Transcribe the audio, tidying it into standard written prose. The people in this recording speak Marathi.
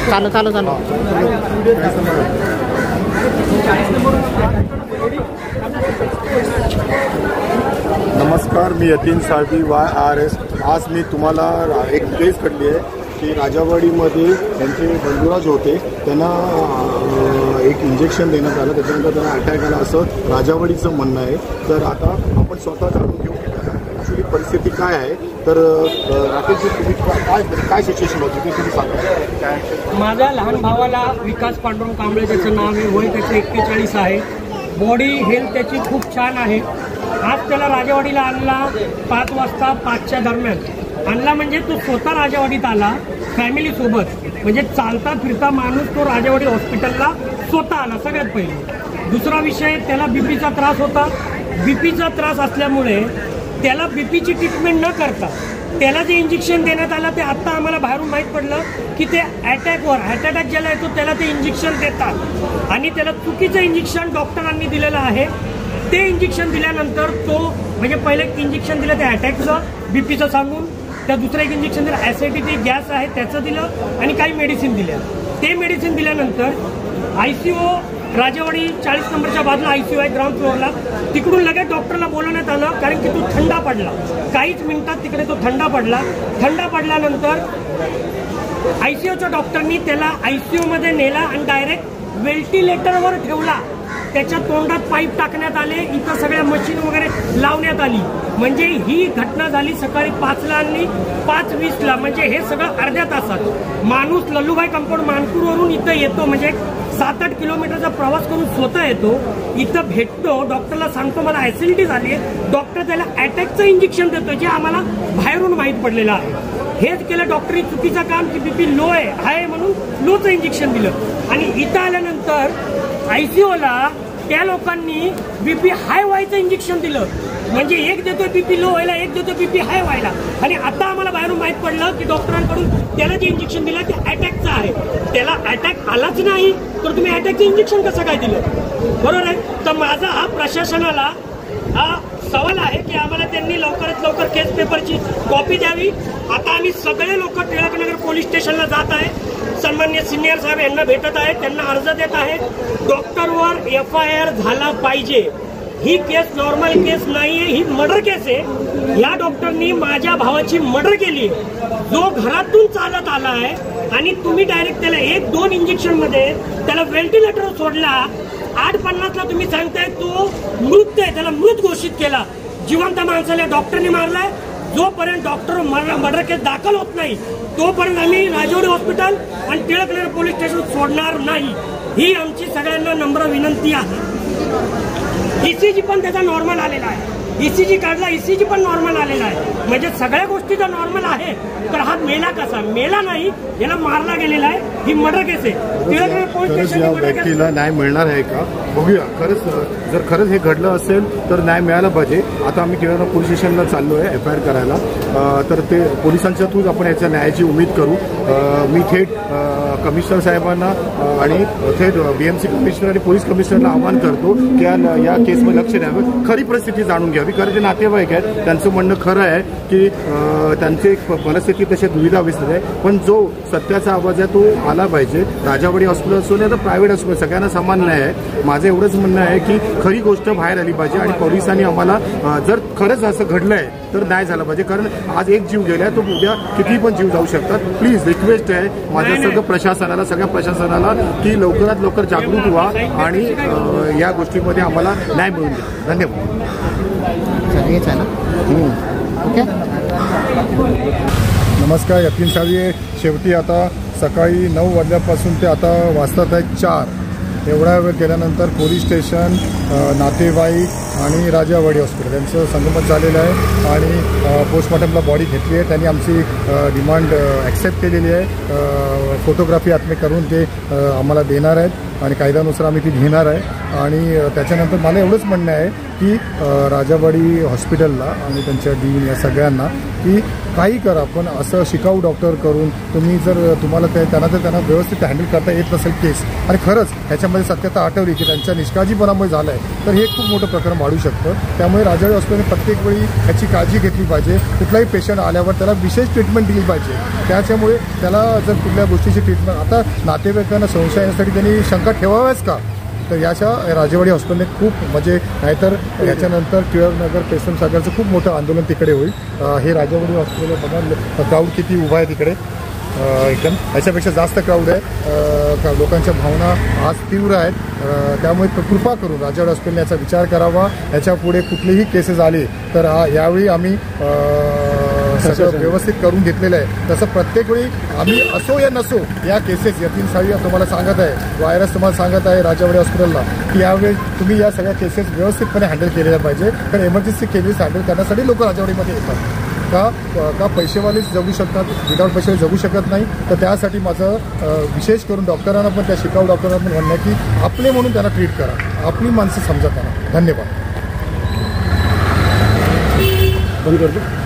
चालू चालू चालू नमस्कार, मी यतीन साळवी YRS. आज मी तुम्हाला एक केस घडली आहे की राजावाडीमध्ये त्यांचे बंधुराज होते, त्यांना एक इंजेक्शन देण्यात आलं, त्याच्यानंतर त्यांना अटॅक आला असं राजावाडीचं म्हणणं आहे. तर आता आपण स्वतः जाणून घेऊ की ॲक्च्युली परिस्थिती काय आहे. तर राकेशजी, तुम्ही काय सिच्युएशन होती ते तुम्ही सांगा. माझ्या लहान भावाला विकास पांडुरंग कांबळे त्याचं नाव आहे, वय त्याचं 41 आहे. बॉडी हेल्थ त्याची खूप छान आहे. आज त्याला राजावाडीला आणला 5 वाजता 5च्या दरम्यान आणला. म्हणजे तो स्वतः राजावाडीत आला फॅमिलीसोबत, म्हणजे चालता फिरता माणूस तो राजावाडी हॉस्पिटलला स्वतः आला. सगळ्यात पहिले दुसरा विषय, त्याला बीपीचा त्रास होता. बीपीचा त्रास असल्यामुळे त्याला बीपीची ट्रीटमेंट न करता त्याला जे इंजेक्शन देण्यात आलं ते आत्ता आम्हाला बाहेरून माहीत पडलं की ते हार्ट अटॅक ज्याला येतो त्याला ते इंजेक्शन देतात आणि त्याला चुकीचं इंजेक्शन डॉक्टरांनी दिलेलं आहे. ते इंजेक्शन दिल्यानंतर तो म्हणजे पहिले एक इंजेक्शन दिलं ते अटॅकचं बीपीचं सांगून, त्या दुसरं एक इंजेक्शन दिलं ॲसिडिटी गॅस आहे त्याचं दिलं आणि काही मेडिसिन दिल्या. ते मेडिसिन दिल्यानंतर ICU राजावाडी 40 नंबरच्या बाजूला ICU आहे ग्राउंड फ्लोअरला. तिकडून लगेच डॉक्टरला बोलवण्यात आलं कारण की तो थंडा पडला. काहीच मिनिटात तिकडे तो थंडा पडला. थंडा पडल्यानंतर ICUच्या डॉक्टरनी त्याला ICUमध्ये नेला आणि डायरेक्ट व्हेंटिलेटरवर ठेवला. त्याच्या तोंडात पाईप टाकण्यात आले, इथं सगळ्या मशीन वगैरे लावण्यात आली. म्हणजे ही घटना झाली सकाळी 5ला आणि 5:20ला. म्हणजे हे सगळं अर्ध्या तासात. माणूस लल्लूभाई कंपाऊंड मानपूरवरून इथं येतो, म्हणजे 7-8 किलोमीटरचा प्रवास करून स्वतः येतो, इथं भेटतो, डॉक्टरला सांगतो मला ॲसिडिटी झाली आहे. डॉक्टर त्याला अटॅकचं इंजेक्शन देतो जे आम्हाला बाहेरून माहीत पडलेलं आहे. हेच केलं डॉक्टरी चुकीचं काम की बीपी लो आहे म्हणून लोचं इंजेक्शन दिलं. आणि इथं आल्यानंतर ICUला त्या लोकांनी बीपी हाय व्हायचं इंजेक्शन दिलं. म्हणजे एक देतोय बीपी लो व्हायला, एक देतोय बीपी हाय व्हायला. आणि आता आम्हाला बाहेरून माहीत पडलं की डॉक्टरांकडून त्याला जे इंजेक्शन दिलं ते अटॅकचं आहे. त्याला अटॅक आलाच नाही तर तुम्ही अटॅकचं इंजेक्शन कसं काय दिलं? बरोबर आहे. तर माझा हा प्रशासनाला हा सवाल आहे की आम्हाला त्यांनी लवकरात लवकर केस पेपरची कॉपी द्यावी. आता आम्ही सगळे लोक टिळकनगर पोलीस स्टेशनला जात आहे, सन्मान्य सिनियर साहेब यांना भेटत आहे, त्यांना अर्ज देत आहे. डॉक्टरवर FIR झाला पाहिजे. ही केस नॉर्मल केस नाहीये, ही मर्डर केस आहे. या डॉक्टरनी माझ्या भावाची मर्डर केली, जो घरातून चालत आला आहे आणि तुम्ही डायरेक्ट त्याला 1-2 इंजेक्शन मध्ये त्याला व्हेंटिलेटर सोडला. 8:50ला तुम्ही सांगताय तो मृत आहे, त्याला मृत घोषित केला. जिवंत माणसाला डॉक्टरने मारलाय. जोपर्यंत डॉक्टर मर्डर केस दाखल होत नाही तोपर्यंत आम्ही राजवाडी हॉस्पिटल आणि टिळकनगर पोलीस स्टेशन सोडणार नाही. ही आमची सगळ्यांना नम्र विनंती आहे. ECG पण त्याचा नॉर्मल आलेला आहे. ECG काढला, ECG पण नॉर्मल आलेला आहे. म्हणजे सगळ्या गोष्टीचा नॉर्मल आहे. तर हा मेला कसा? मेला नाही, याला मारला गेलेला आहे. ही मर्डर केस आहे. टिळकनगर पोलीस स्टेशन या व्यक्तीला न्याय मिळणार आहे का बघूया. जर खरंच हे घडलं असेल तर न्याय मिळाला पाहिजे. आता आम्ही टिळकनगर पोलीस स्टेशनला चाललो आहे FIR करायला. तर ते पोलिसांच्या थ्रूच आपण याच्या न्यायाची उमेद करू. मी थेट कमिशनर साहेबांना आणि थेट BMC कमिशनर आणि पोलीस कमिशनरला आवाहन करतो की या केसमध्ये लक्ष द्यावं, खरी परिस्थिती जाणून घ्यावी. कारण जे नातेवाईक आहेत त्यांचं म्हणणं खरं आहे की त्यांची परिस्थिती तशी दुविधा विस्तृत आहे, पण जो सत्याचा आवाज आहे तो आला पाहिजे. राजावाडी हॉस्पिटल असो नाही तर प्रायव्हेट हॉस्पिटल, सगळ्यांना समान न्याय आहे. माझं एवढंच म्हणणं आहे की खरी गोष्ट बाहेर आली पाहिजे आणि पोलिसांनी आम्हाला जर खरंच असं घडलंय तर न्याय झाला पाहिजे. कारण आज एक जीव गेलाय तो उद्या किती पण जीव जाऊ शकतात. प्लीज रिक्वेस्ट आहे माझ्या सगळ्या प्रशासनाला की लवकरात लवकर जागृत व्हा आणि या गोष्टीमध्ये आम्हाला न्याय मिळून द्या. धन्यवाद. हेच आहे ना. ओके. नमस्कार, यतीन साळवी. शेवटी आता सकाळी 9 वाजल्यापासून ते आता वाजतात आहेत 4. एवढा वेळ केल्यानंतर पोलीस स्टेशन, नातेवाईक आणि राजावाडी हॉस्पिटल यांचं संगमत झालेलं आहे आणि पोस्टमॉर्टमला बॉडी घेतली आहे. त्यांनी आमची डिमांड ॲक्सेप्ट केलेली आहे. फोटोग्राफी आत्मे करून ते आम्हाला देणार आहेत आणि कायद्यानुसार आम्ही ती घेणार आहे. आणि त्याच्यानंतर मला एवढंच म्हणणं आहे की राजावाडी हॉस्पिटलला आणि त्यांच्या डीन या सगळ्यांना की काही करा, पण असं शिकाऊ डॉक्टर करून तुम्ही जर तुम्हाला त्यांना व्यवस्थित हँडल करता येत नसेल केस, आणि खरंच ह्याच्यामध्ये सत्यता आठवली की त्यांच्या निष्काळजीपणामुळे झालं आहे, तर हे खूप मोठं प्रकरण वाढू शकतं. त्यामुळे राजेवाडी हॉस्पिटलने प्रत्येक वेळी ह्याची काळजी घेतली पाहिजे. कुठलाही पेशंट आल्यावर त्याला विशेष ट्रीटमेंट दिली पाहिजे. त्याच्यामुळे त्याला जर कुठल्या गोष्टीची ट्रीटमेंट, आता नातेवाईकांना संशय येण्यासाठी त्यांनी शंका ठेवाव्याच का, तर याच्या राजेवाडी हॉस्पिटलने खूप म्हणजे, नाहीतर याच्यानंतर टिळकनगर पेशंट सागरचं खूप मोठं आंदोलन तिकडे होईल. हे राजेवाडी हॉस्पिटल बघा क्राऊड किती उभा आहे तिकडे, एकदम याच्यापेक्षा जास्त क्राऊड आहे. लोकांच्या भावना आज तीव्र आहेत. त्यामुळे कृपा करून राजेवाडी हॉस्पिटलने याचा विचार करावा. याच्या पुढे कुठलीही केसेस आली तर यावेळी आम्ही सगळं व्यवस्थित करून घेतलेलं आहे. तसं प्रत्येक वेळी आम्ही असो या नसो या केसेस यतीन साळी तुम्हाला सांगत आहे, वायरस तुम्हाला सांगत आहे राजेवाडी हॉस्पिटलला की यावेळी तुम्ही या सगळ्या केसेस व्यवस्थितपणे हँडल केलेल्या पाहिजे. कारण इमर्जन्सी केसेस हँडल करण्यासाठी लोक राजेवाडीमध्ये येतात. का पैसेवालेच जगू शकतात, विदाऊट पैसे जगू शकत नाही. तर त्यासाठी माझं विशेष करून डॉक्टरांना पण, त्या शिकाऊ डॉक्टरांना पण म्हणणं की आपले म्हणून त्यांना ट्रीट करा, आपली माणसं समजत करा. धन्यवाद. बंद करतो.